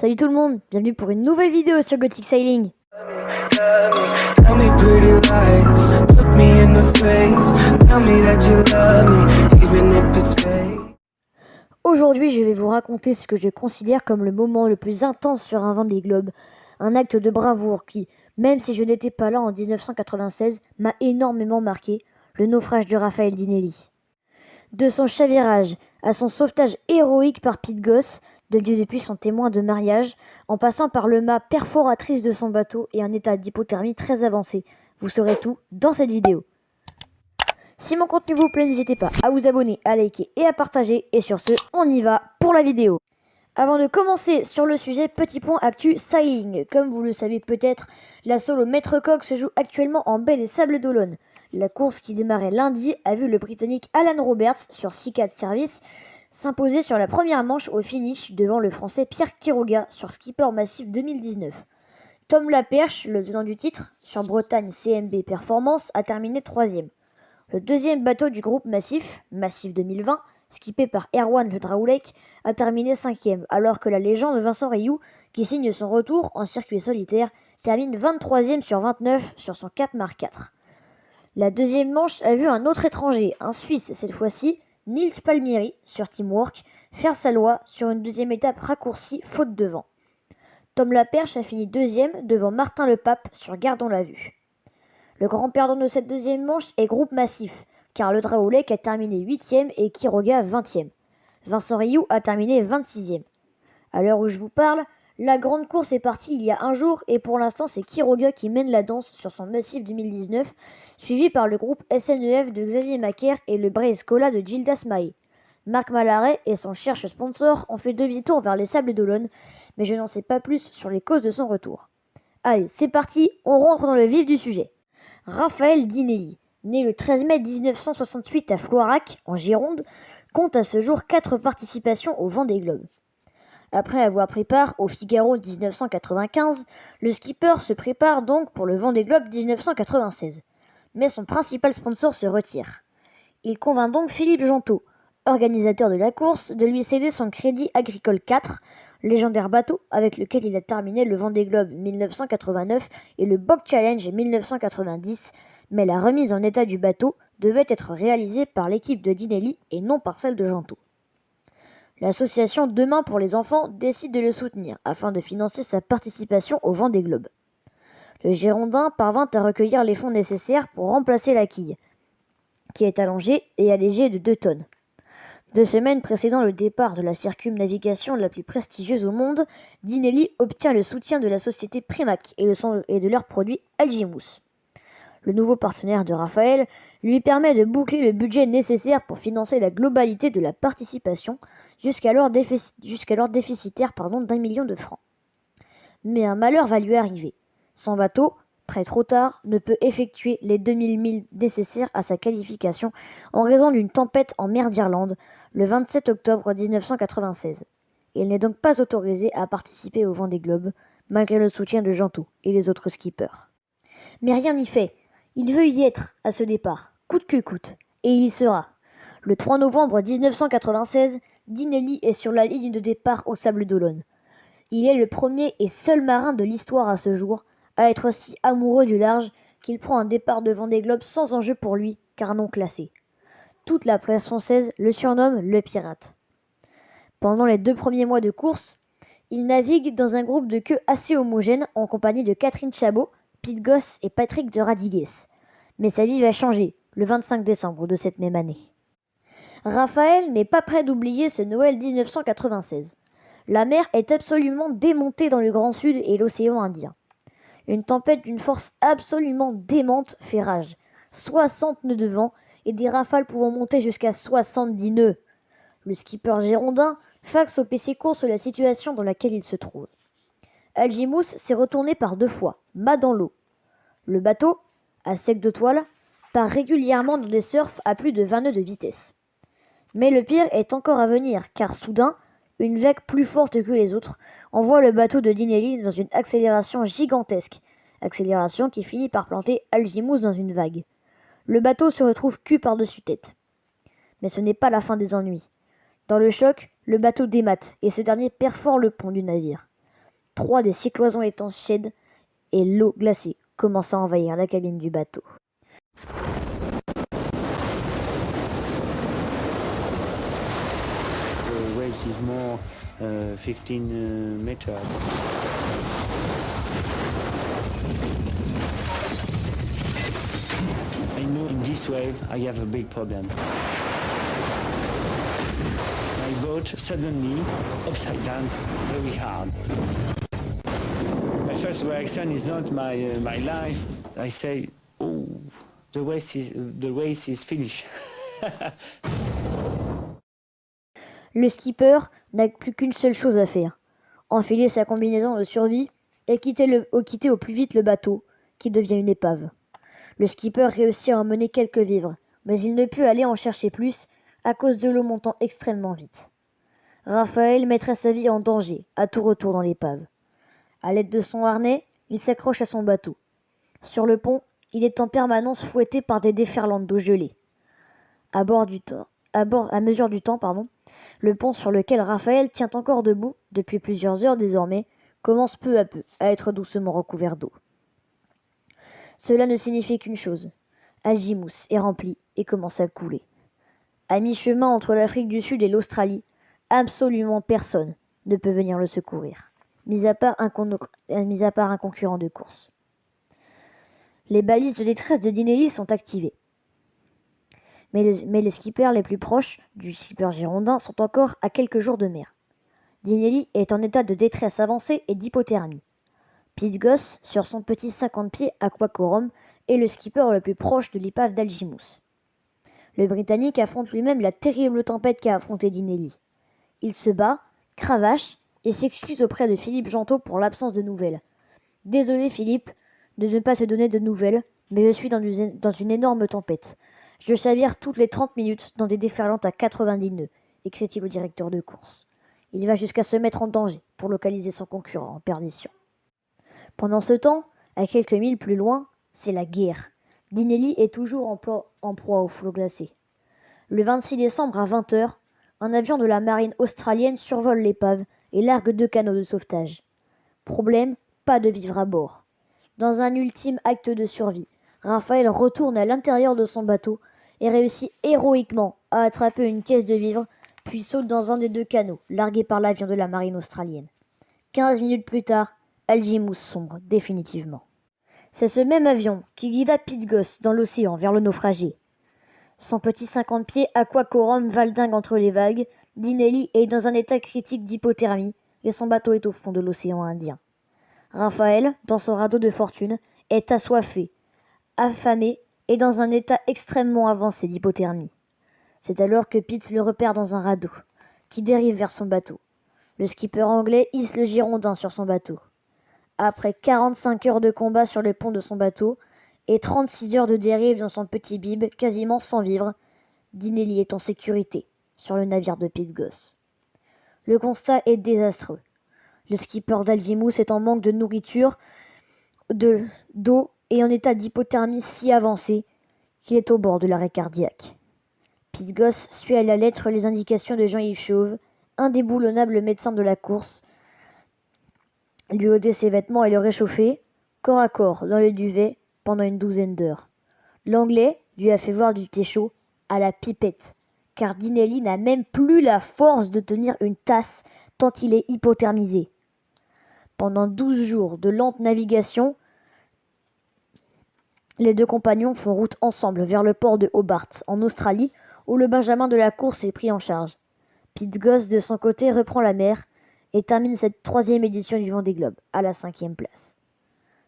Salut tout le monde, bienvenue pour une nouvelle vidéo sur Gothic Sailing. Tell me pretty lies, look me in the face, tell me that you love me, even if it's fake. Aujourd'hui, je vais vous raconter ce que je considère comme le moment le plus intense sur un Vendée Globe. Un acte de bravoure qui, même si je n'étais pas là en 1996, m'a énormément marqué, le naufrage de Raphaël Dinelli. De son chavirage à son sauvetage héroïque par Pete Goss, devenu depuis son témoin de mariage, en passant par le mât perforatrice de son bateau et un état d'hypothermie très avancé. Vous saurez tout dans cette vidéo. Si mon contenu vous plaît, n'hésitez pas à vous abonner, à liker et à partager. Et sur ce, on y va pour la vidéo. Avant de commencer sur le sujet, petit point actu sailing. Comme vous le savez peut-être, la solo Maître Coq se joue actuellement en baie des Sables d'Olonne. La course qui démarrait lundi a vu le Britannique Alan Roberts sur 6-4 service s'imposer sur la première manche au finish devant le Français Pierre Quiroga sur Skipper Massif 2019. Tom Laperche, le tenant du titre, sur Bretagne CMB Performance, a terminé 3e. Le deuxième bateau du groupe Massif 2020, skippé par Erwan Le Draoulec, a terminé 5e, alors que la légende Vincent Rioux, qui signe son retour en circuit solitaire, termine 23e sur 29 sur son Cap Mark IV. La deuxième manche a vu un autre étranger, un Suisse cette fois-ci, Nils Palmieri, sur Teamwork, faire sa loi sur une deuxième étape raccourcie faute de vent. Tom Laperche a fini 2e devant Martin Le Pape sur Gardons la Vue. Le grand perdant de cette deuxième manche est Groupe Massif, car Le Draoulec a terminé 8e et Quiroga 20e. Vincent Rioux a terminé 26e. À l'heure où je vous parle, la grande course est partie il y a un jour et pour l'instant c'est Quiroga qui mène la danse sur son Massif 2019, suivi par le groupe SNEF de Xavier Macaire et le Braille Scola de Gildas Maé. Marc Malaret et son cherche sponsor ont fait demi-tour vers les Sables d'Olonne, mais je n'en sais pas plus sur les causes de son retour. Allez, c'est parti, on rentre dans le vif du sujet. Raphaël Dinelli, né le 13 mai 1968 à Floirac, en Gironde, compte à ce jour 4 participations au Vendée Globe. Après avoir pris part au Figaro 1995, le skipper se prépare donc pour le Vendée Globe 1996. Mais son principal sponsor se retire. Il convainc donc Philippe Gentot, organisateur de la course, de lui céder son Crédit Agricole 4, légendaire bateau avec lequel il a terminé le Vendée Globe 1989 et le Bob Challenge 1990, mais la remise en état du bateau devait être réalisée par l'équipe de Dinelli et non par celle de Gentot. L'association Demain pour les enfants décide de le soutenir afin de financer sa participation au Vendée Globe. Le Girondin parvint à recueillir les fonds nécessaires pour remplacer la quille, qui est allongée et allégée de 2 tonnes. 2 semaines précédant le départ de la circumnavigation la plus prestigieuse au monde, Dinelli obtient le soutien de la société Primac et de leur produit Algimous. Le nouveau partenaire de Raphaël lui permet de boucler le budget nécessaire pour financer la globalité de la participation, jusqu'alors déficitaire d'1 million de francs. Mais un malheur va lui arriver. Son bateau, prêt trop tard, ne peut effectuer les 2000 milles nécessaires à sa qualification en raison d'une tempête en mer d'Irlande le 27 octobre 1996. Il n'est donc pas autorisé à participer au Vendée Globe, malgré le soutien de Gentot et les autres skippers. Mais rien n'y fait. Il veut y être à ce départ, coûte que coûte, et il y sera. Le 3 novembre 1996, Dinelli est sur la ligne de départ aux Sables d'Olonne. Il est le premier et seul marin de l'histoire à ce jour à être aussi amoureux du large qu'il prend un départ de Vendée Globe sans enjeu pour lui, car non classé. Toute la presse française le surnomme le pirate. Pendant les 2 premiers mois de course, il navigue dans un groupe de queue assez homogène en compagnie de Catherine Chabot, Pete Goss et Patrick de Radigues. Mais sa vie va changer le 25 décembre de cette même année. Raphaël n'est pas prêt d'oublier ce Noël 1996. La mer est absolument démontée dans le Grand Sud et l'océan Indien. Une tempête d'une force absolument démente fait rage. 60 nœuds de vent et des rafales pouvant monter jusqu'à 70 nœuds. Le skipper girondin faxe au PC Course la situation dans laquelle il se trouve. Algimous s'est retourné par 2 fois, mât dans l'eau. Le bateau, à sec de toile, part régulièrement dans des surfs à plus de 20 nœuds de vitesse. Mais le pire est encore à venir, car soudain, une vague plus forte que les autres envoie le bateau de Dinelli dans une accélération gigantesque, accélération qui finit par planter Algimous dans une vague. Le bateau se retrouve cul par-dessus tête. Mais ce n'est pas la fin des ennuis. Dans le choc, le bateau démate et ce dernier perfore le pont du navire. 3 des 6 cloisons étanches cèdent et l'eau glacée commence à envahir la cabine du bateau. The waves is more 15 meters. I know in this wave I have a big problem. My boat suddenly upside down very hard. My first reaction is not my life. I say, oh, the race is finished. Le skipper n'a plus qu'une seule chose à faire, enfiler sa combinaison de survie et quitter au plus vite le bateau, qui devient une épave. Le skipper réussit à emmener quelques vivres, mais il ne put aller en chercher plus à cause de l'eau montant extrêmement vite. Raphaël mettrait sa vie en danger à tout retour dans l'épave. À l'aide de son harnais, il s'accroche à son bateau. Sur le pont, il est en permanence fouetté par des déferlantes d'eau gelée. À mesure du temps, le pont sur lequel Raphaël tient encore debout, depuis plusieurs heures désormais, commence peu à peu à être doucement recouvert d'eau. Cela ne signifie qu'une chose. Algimous est rempli et commence à couler. À mi-chemin entre l'Afrique du Sud et l'Australie, absolument personne ne peut venir le secourir, mis à part un concurrent de course. Les balises de détresse de Dinelli sont activées. Mais les skippers les plus proches du skipper girondin sont encore à quelques jours de mer. Dinelli est en état de détresse avancée et d'hypothermie. Pete Goss, sur son petit 50 pieds Aquacorum, est le skipper le plus proche de l'épave d'Algimous. Le Britannique affronte lui-même la terrible tempête qu'a affrontée Dinelli. Il se bat, cravache et s'excuse auprès de Philippe Gentot pour l'absence de nouvelles. « Désolé Philippe de ne pas te donner de nouvelles, mais je suis dans une énorme tempête. Je chavire toutes les 30 minutes dans des déferlantes à 90 nœuds, écrit-il au directeur de course. Il va jusqu'à se mettre en danger pour localiser son concurrent en perdition. Pendant ce temps, à quelques milles plus loin, c'est la guerre. Dinelli est toujours en proie au flot glacé. Le 26 décembre à 20h, un avion de la marine australienne survole l'épave et largue 2 canots de sauvetage. Problème, pas de vivres à bord. Dans un ultime acte de survie, Raphaël retourne à l'intérieur de son bateau et réussit héroïquement à attraper une caisse de vivres, puis saute dans un des 2 canots, largués par l'avion de la marine australienne. 15 minutes plus tard, Algimous sombre définitivement. C'est ce même avion qui guida Pete Goss dans l'océan vers le naufragé. Son petit 50 pieds Aquacorum valdingue entre les vagues, Dinelli est dans un état critique d'hypothermie et son bateau est au fond de l'océan Indien. Raphaël, dans son radeau de fortune, est assoiffé, affamé et dans un état extrêmement avancé d'hypothermie. C'est alors que Pete le repère dans un radeau, qui dérive vers son bateau. Le skipper anglais hisse le girondin sur son bateau. Après 45 heures de combat sur le pont de son bateau et 36 heures de dérive dans son petit bib, quasiment sans vivre, Dinelli est en sécurité sur le navire de Pete Goss. Le constat est désastreux. Le skipper d'Algimous est en manque de nourriture, d'eau et en état d'hypothermie si avancé qu'il est au bord de l'arrêt cardiaque. Pete Goss suit à la lettre les indications de Jean-Yves Chauve, indéboulonnable médecin de la course, lui ôter ses vêtements et le réchauffer, corps à corps, dans le duvet, pendant une 12aine d'heures. L'Anglais lui a fait voir du thé chaud à la pipette, car Dinelli n'a même plus la force de tenir une tasse tant il est hypothermisé. Pendant 12 jours de lente navigation, les 2 compagnons font route ensemble vers le port de Hobart, en Australie, où le Benjamin de la course est pris en charge. Pete Goss, de son côté, reprend la mer et termine cette 3e édition du Vendée Globe, à la 5e place.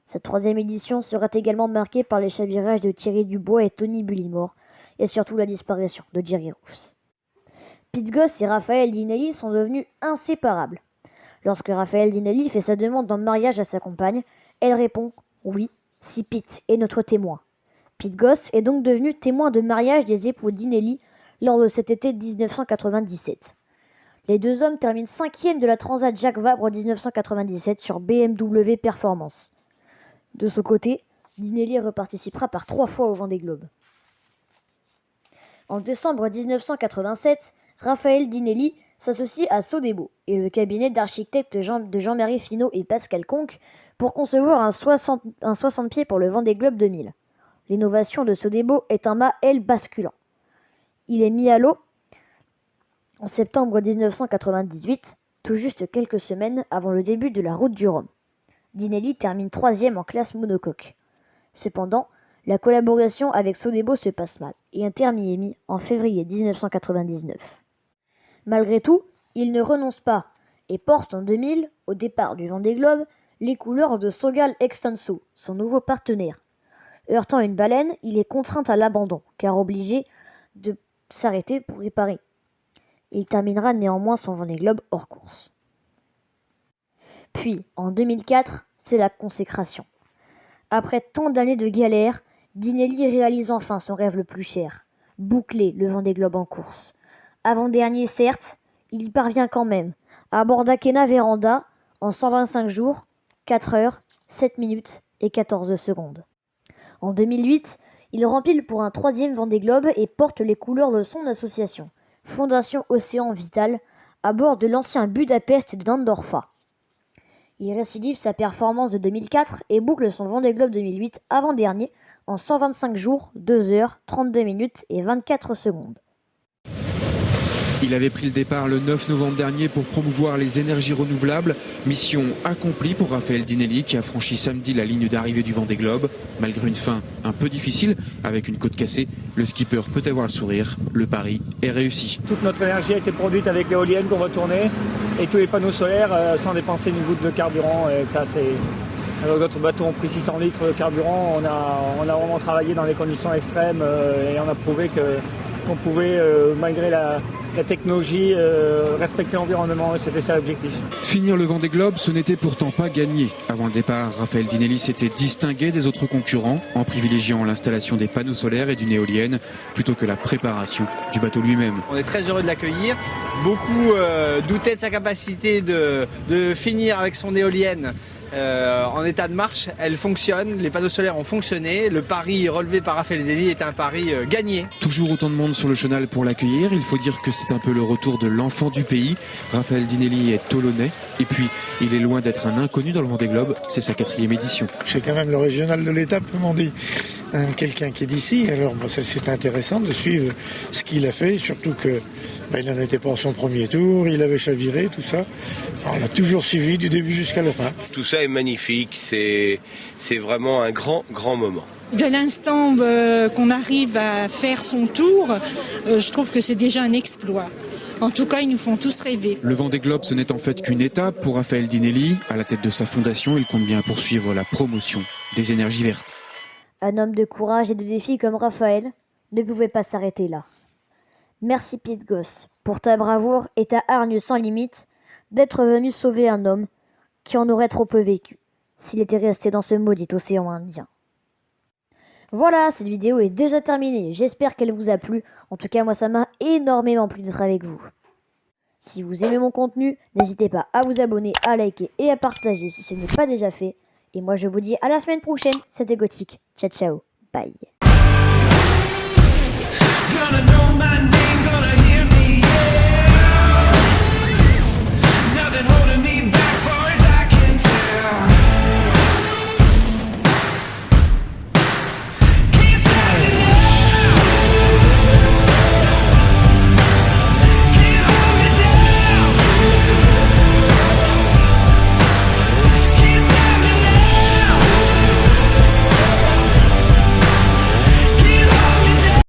Cette 3e édition sera également marquée par les chavirages de Thierry Dubois et Tony Bullimore, et surtout la disparition de Jerry Roos. Pete Goss et Raphaël Dinelli sont devenus inséparables. Lorsque Raphaël Dinelli fait sa demande en mariage à sa compagne, elle répond « Oui, si Pete est notre témoin ». Pete Goss est donc devenu témoin de mariage des époux Dinelli lors de cet été 1997. Les 2 hommes terminent 5e de la Transat Jacques Vabre 1997 sur BMW Performance. De son côté, Dinelli reparticipera par 3 fois au Vendée Globe. En décembre 1987, Raphaël Dinelli s'associe à Sodebo et le cabinet d'architectes de Jean-Marie Finot et Pascal Conque pour concevoir un 60 pieds pour le Vendée Globe 2000. L'innovation de Sodebo est un mât L basculant. Il est mis à l'eau en septembre 1998, tout juste quelques semaines avant le début de la Route du Rhum. Dinelli termine 3e en classe monocoque. Cependant, la collaboration avec Sodebo se passe mal et un terme y est mis en février 1999. Malgré tout, il ne renonce pas et porte en 2000, au départ du Vendée Globe, les couleurs de Sogal Extenso, son nouveau partenaire. Heurtant une baleine, il est contraint à l'abandon, car obligé de s'arrêter pour réparer. Il terminera néanmoins son Vendée Globe hors course. Puis, en 2004, c'est la consécration. Après tant d'années de galère, Dinelli réalise enfin son rêve le plus cher, boucler le Vendée Globe en course. Avant-dernier certes, il y parvient quand même, à bord d'Akena Véranda, en 125 jours, 4 heures, 7 minutes et 14 secondes. En 2008, il rempile pour un 3e Vendée Globe et porte les couleurs de son association, Fondation Océan Vital, à bord de l'ancien Budapest de Landorfa. Il récidive sa performance de 2004 et boucle son Vendée Globe 2008 avant-dernier en 125 jours, 2 heures, 32 minutes et 24 secondes. Il avait pris le départ le 9 novembre dernier pour promouvoir les énergies renouvelables. Mission accomplie pour Raphaël Dinelli qui a franchi samedi la ligne d'arrivée du Vendée Globe. Malgré une fin un peu difficile, avec une côte cassée, le skipper peut avoir le sourire. Le pari est réussi. Toute notre énergie a été produite avec l'éolienne qu'on va tourner et tous les panneaux solaires sans dépenser une goutte de carburant. Et ça, c'est... Notre bateau a pris 600 litres de carburant. On a vraiment travaillé dans des conditions extrêmes et on a prouvé qu'on pouvait, malgré la technologie, respecter l'environnement, et c'était ça l'objectif. Finir le Vendée Globe, ce n'était pourtant pas gagné. Avant le départ, Raphaël Dinelli s'était distingué des autres concurrents en privilégiant l'installation des panneaux solaires et d'une éolienne plutôt que la préparation du bateau lui-même. On est très heureux de l'accueillir. Beaucoup doutaient de sa capacité de finir avec son éolienne. En état de marche, elle fonctionne, les panneaux solaires ont fonctionné, le pari relevé par Raphaël Dinelli est un pari gagné. Toujours autant de monde sur le chenal pour l'accueillir, il faut dire que c'est un peu le retour de l'enfant du pays. Raphaël Dinelli est tolonnais et puis il est loin d'être un inconnu dans le Vendée Globe, c'est sa 4e édition. C'est quand même le régional de l'étape, comme on dit. Quelqu'un qui est d'ici, alors ça c'est intéressant de suivre ce qu'il a fait, surtout que il n'en était pas à son premier tour, il avait chaviré, tout ça. Alors, on l'a toujours suivi du début jusqu'à la fin. Tout ça est magnifique, c'est vraiment un grand moment. De l'instant qu'on arrive à faire son tour, je trouve que c'est déjà un exploit. En tout cas, ils nous font tous rêver. Le Vendée Globe, ce n'est en fait qu'une étape pour Raphaël Dinelli. À la tête de sa fondation, il compte bien poursuivre la promotion des énergies vertes. Un homme de courage et de défi comme Raphaël ne pouvait pas s'arrêter là. Merci Pied de Gosse pour ta bravoure et ta hargne sans limite d'être venu sauver un homme qui en aurait trop peu vécu s'il était resté dans ce maudit océan Indien. Voilà, cette vidéo est déjà terminée, j'espère qu'elle vous a plu, en tout cas moi ça m'a énormément plu d'être avec vous. Si vous aimez mon contenu, n'hésitez pas à vous abonner, à liker et à partager si ce n'est pas déjà fait, et moi je vous dis à la semaine prochaine, c'était Gothic, ciao ciao, bye. Gonna know my name.